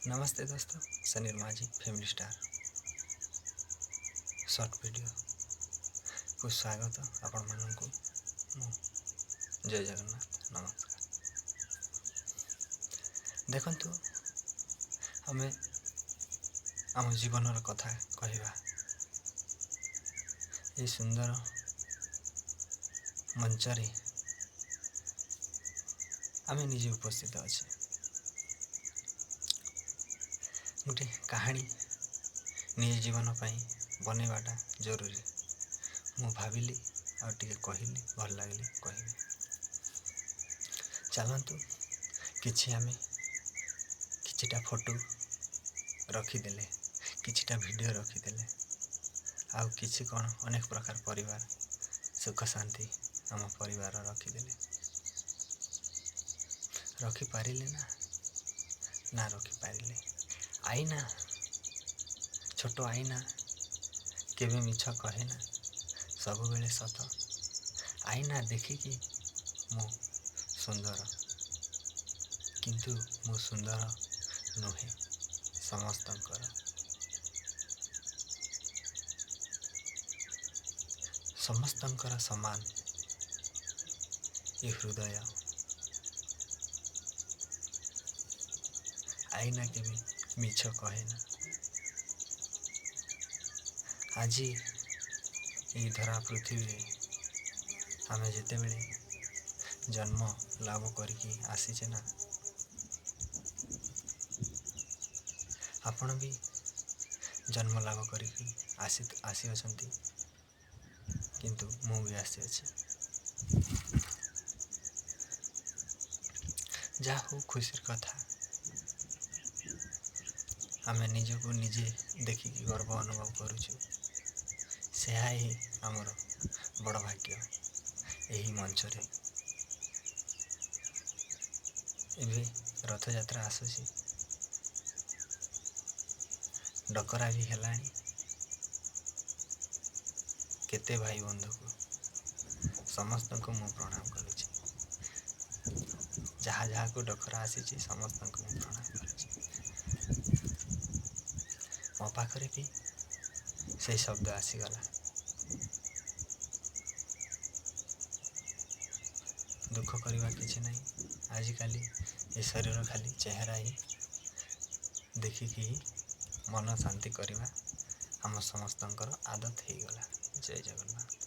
नमस्ते दोस्तों, सनील माझी फैमिली स्टार शॉर्ट वीडियो को स्वागत आपण मानू जय जगन्नाथ नमस्कार। देखंतु आमे आम जीवन कथा कहवा ये सुंदर मंचरे आमे निजे उपस्थित अच्छे गोटे कहानी निज जीवन बनवाटा जरूरी मु भाविली आ कहली भल लगे कहबी चलतु किछि आमे किछिटा फोटो रखीदे किछिटा वीडियो रखीदे आउ किछि कौन अनेक प्रकार परिवार सुख शांति आम परिवार रखीदे रखिपारे ना रखिपारे आईना छोट आईना केवे मिछ कहे ना सब बेले सत आईना देखिकी मु सुंदर किंतु मु सुंदर नुहे समस्तंकर समान ये हृदय आईना के भी मिछ कहे ना। आज ये धरा पृथ्वी आमे जिते बेले जन्म लाभ करके आसीचे ना आपण भी जन्म लाभ करके आसी अछंती किंतु मु भी आसी अच्छे जा हो खुशी कथा आमे निजको निजे देखिकी गर्व अनुभव करुचु से ही आमर बड़ भाग्य यही मंचरे एबे रथ यात्रा आसुची डकरा भी हेलानी केते भाई बंधु को समस्त को मु प्रणाम करुची जहाँ जहाँ को डकरा आसी समस्त को मु प्रणाम करुची मो पाखरे भी से शब्द आसीगला दुख करवा किसी नहीं आजिकाली ये शरीर खाली चेहरा ही देखिकी मन शांति करवा आम समस्तंकर आदत हो गला। जय जगन्नाथ।